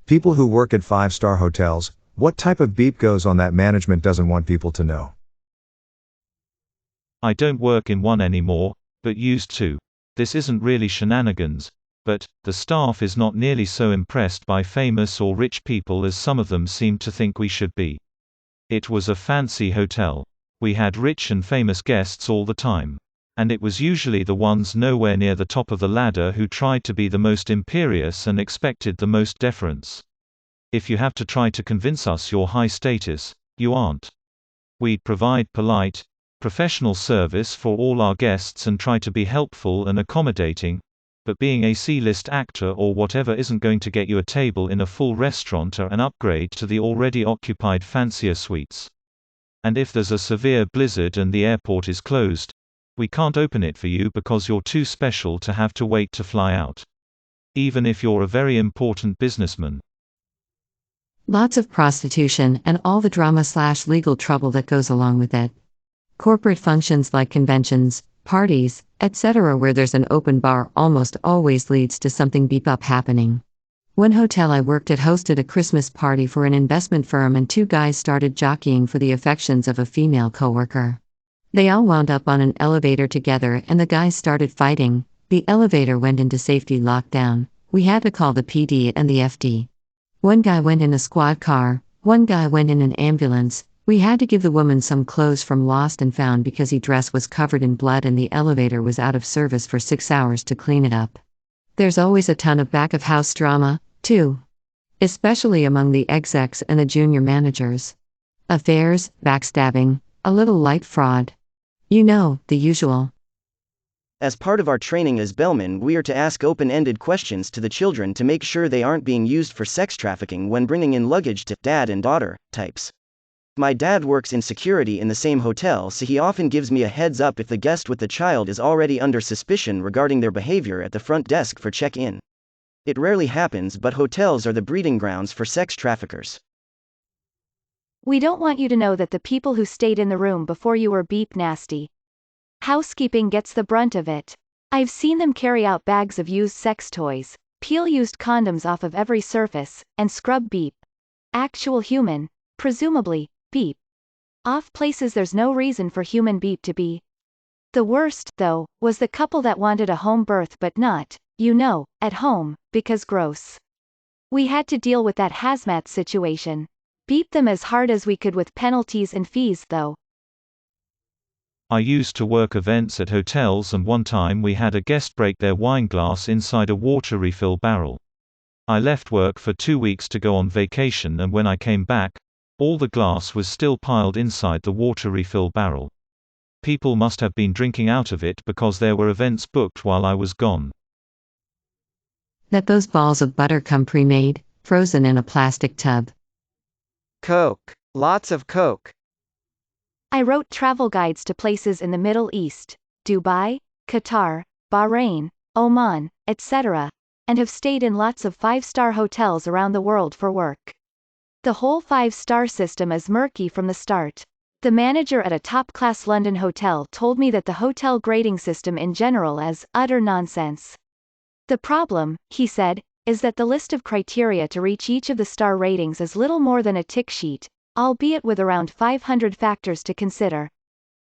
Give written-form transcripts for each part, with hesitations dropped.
People who work at 5-star hotels, what type of beep goes on that management doesn't want people to know? I don't work in one anymore, but used to. This isn't really shenanigans, but the staff is not nearly so impressed by famous or rich people as some of them seem to think we should be. It was a fancy hotel. We had rich and famous guests all the time. And it was usually the ones nowhere near the top of the ladder who tried to be the most imperious and expected the most deference. If you have to try to convince us you're high status, you aren't. We'd provide polite, professional service for all our guests and try to be helpful and accommodating, but being a C-list actor or whatever isn't going to get you a table in a full restaurant or an upgrade to the already occupied fancier suites. And if there's a severe blizzard and the airport is closed, we can't open it for you because you're too special to have to wait to fly out. Even if you're a very important businessman. Lots of prostitution and all the drama/legal trouble that goes along with it. Corporate functions like conventions, parties, etc., where there's an open bar almost always leads to something beep up happening. One hotel I worked at hosted a Christmas party for an investment firm, and two guys started jockeying for the affections of a female coworker. They all wound up on an elevator together and the guys started fighting. The elevator went into safety lockdown. We had to call the PD and the FD. One guy went in a squad car, one guy went in an ambulance. We had to give the woman some clothes from Lost and Found because his dress was covered in blood and the elevator was out of service for 6 hours to clean it up. There's always a ton of back-of-house drama, too. Especially among the execs and the junior managers. Affairs, backstabbing, a little light fraud. You know, the usual. As part of our training as bellmen, we are to ask open-ended questions to the children to make sure they aren't being used for sex trafficking when bringing in luggage to dad and daughter types. My dad works in security in the same hotel, so he often gives me a heads up if the guest with the child is already under suspicion regarding their behavior at the front desk for check-in. It rarely happens, but hotels are the breeding grounds for sex traffickers. We don't want you to know that the people who stayed in the room before you were beep nasty. Housekeeping gets the brunt of it. I've seen them carry out bags of used sex toys, peel used condoms off of every surface, and scrub beep. Actual human, presumably, beep. Off places there's no reason for human beep to be. The worst, though, was the couple that wanted a home birth but not, at home, because gross. We had to deal with that hazmat situation. Beep them as hard as we could with penalties and fees, though. I used to work events at hotels, and one time we had a guest break their wine glass inside a water refill barrel. I left work for 2 weeks to go on vacation, and when I came back, all the glass was still piled inside the water refill barrel. People must have been drinking out of it because there were events booked while I was gone. Let those balls of butter come pre-made, frozen in a plastic tub. Coke. Lots of Coke. I wrote travel guides to places in the Middle East, Dubai, Qatar, Bahrain, Oman, etc., and have stayed in lots of 5-star hotels around the world for work. The whole 5-star system is murky from the start. The manager at a top-class London hotel told me that the hotel grading system in general is utter nonsense. The problem, he said, is that the list of criteria to reach each of the star ratings is little more than a tick sheet, albeit with around 500 factors to consider.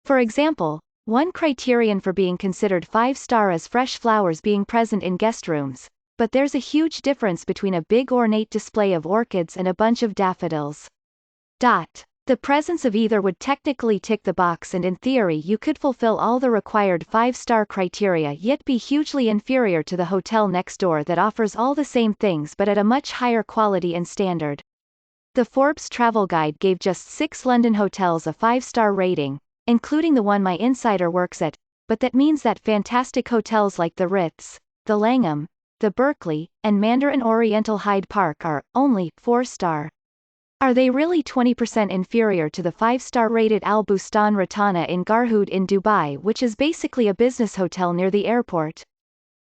For example, one criterion for being considered 5-star is fresh flowers being present in guest rooms, but there's a huge difference between a big ornate display of orchids and a bunch of daffodils. The presence of either would technically tick the box, and in theory you could fulfill all the required 5-star criteria yet be hugely inferior to the hotel next door that offers all the same things but at a much higher quality and standard. The Forbes travel guide gave just 6 London hotels a 5-star rating, including the one my insider works at, but that means that fantastic hotels like the Ritz, the Langham, the Berkeley, and Mandarin Oriental Hyde Park are only 4-star. Are they really 20% inferior to the 5-star rated Al Bustan Ratana in Garhoud in Dubai, which is basically a business hotel near the airport?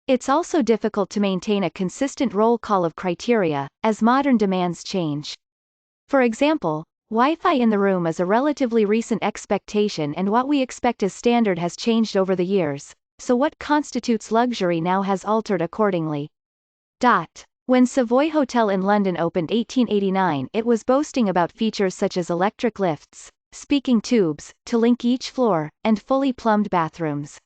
It's also difficult to maintain a consistent roll call of criteria, as modern demands change. For example, Wi-Fi in the room is a relatively recent expectation, and what we expect as standard has changed over the years, so what constitutes luxury now has altered accordingly. When Savoy Hotel in London opened 1889, it was boasting about features such as electric lifts, speaking tubes, to link each floor, and fully plumbed bathrooms.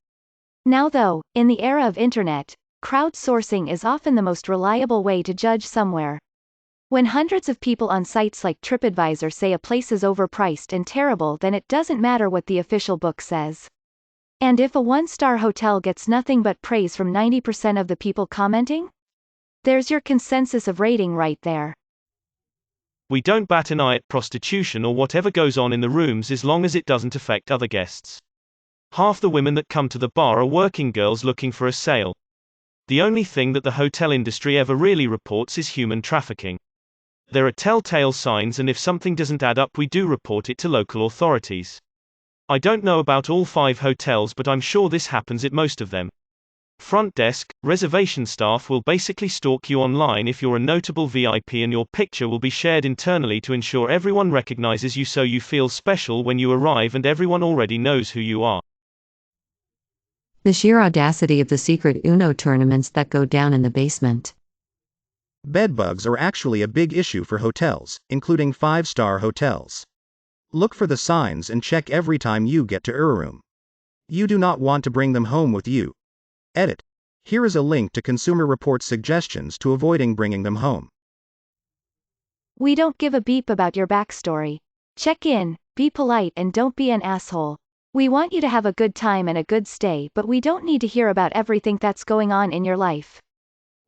Now though, in the era of internet, crowdsourcing is often the most reliable way to judge somewhere. When hundreds of people on sites like TripAdvisor say a place is overpriced and terrible, then it doesn't matter what the official book says. And if a one-star hotel gets nothing but praise from 90% of the people commenting? There's your consensus of rating right there. We don't bat an eye at prostitution or whatever goes on in the rooms as long as it doesn't affect other guests. Half the women that come to the bar are working girls looking for a sale. The only thing that the hotel industry ever really reports is human trafficking. There are telltale signs, and if something doesn't add up, we do report it to local authorities. I don't know about all 5 hotels, but I'm sure this happens at most of them. Front desk, reservation staff will basically stalk you online if you're a notable VIP, and your picture will be shared internally to ensure everyone recognizes you, so you feel special when you arrive and everyone already knows who you are. The sheer audacity of the secret Uno tournaments that go down in the basement. Bedbugs are actually a big issue for hotels, including 5-star hotels. Look for the signs and check every time you get to your room. You do not want to bring them home with you. Edit. Here is a link to Consumer Reports suggestions to avoiding bringing them home. We don't give a beep about your backstory. Check in, be polite, and don't be an asshole. We want you to have a good time and a good stay, but we don't need to hear about everything that's going on in your life.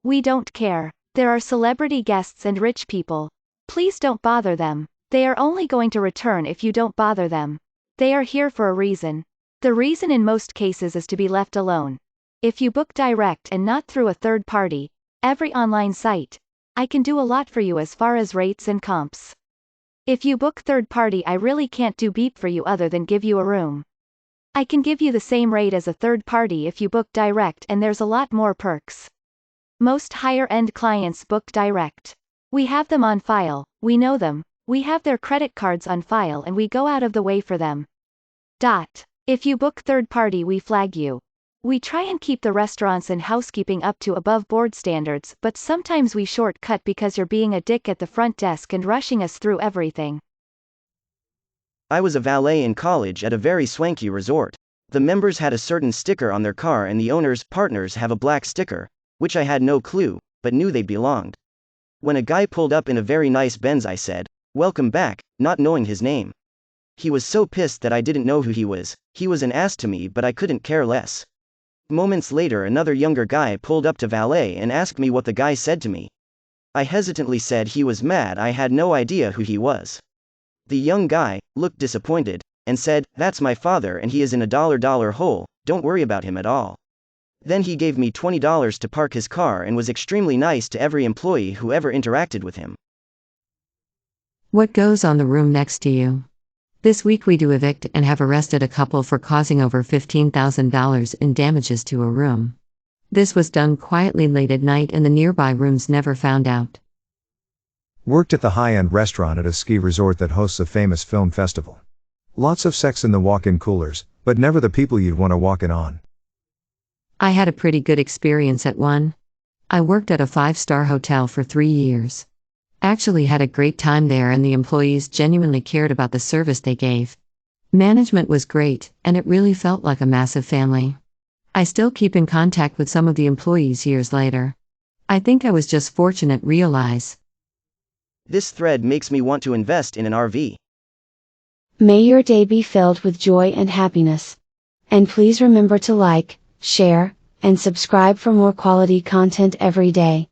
We don't care. There are celebrity guests and rich people. Please don't bother them. They are only going to return if you don't bother them. They are here for a reason. The reason in most cases is to be left alone. If you book direct and not through a third party, every online site, I can do a lot for you as far as rates and comps. If you book third party, I really can't do beep for you other than give you a room. I can give you the same rate as a third party if you book direct, and there's a lot more perks. Most higher-end clients book direct. We have them on file, we know them, we have their credit cards on file, and we go out of the way for them. If you book third party, we flag you. We try and keep the restaurants and housekeeping up to above board standards, but sometimes we shortcut because you're being a dick at the front desk and rushing us through everything. I was a valet in college at a very swanky resort. The members had a certain sticker on their car, and the owners, partners, have a black sticker, which I had no clue, but knew they belonged. When a guy pulled up in a very nice Benz, I said, "Welcome back," not knowing his name. He was so pissed that I didn't know who he was. He was an ass to me, but I couldn't care less. Moments later, another younger guy pulled up to valet and asked me what the guy said to me. I hesitantly said he was mad I had no idea who he was. The young guy looked disappointed and said, "That's my father and he is in a dollar hole, don't worry about him at all." Then he gave me $20 to park his car and was extremely nice to every employee who ever interacted with him. What goes on the room next to you? This week we do evict and have arrested a couple for causing over $15,000 in damages to a room. This was done quietly late at night and the nearby rooms never found out. Worked at the high-end restaurant at a ski resort that hosts a famous film festival. Lots of sex in the walk-in coolers, but never the people you'd want to walk in on. I had a pretty good experience at one. I worked at a 5-star hotel for 3 years. Actually had a great time there, and the employees genuinely cared about the service they gave. Management was great, and it really felt like a massive family. I still keep in contact with some of the employees years later. I think I was just fortunate. Realize. This thread makes me want to invest in an RV. May your day be filled with joy and happiness. And please remember to like, share, and subscribe for more quality content every day.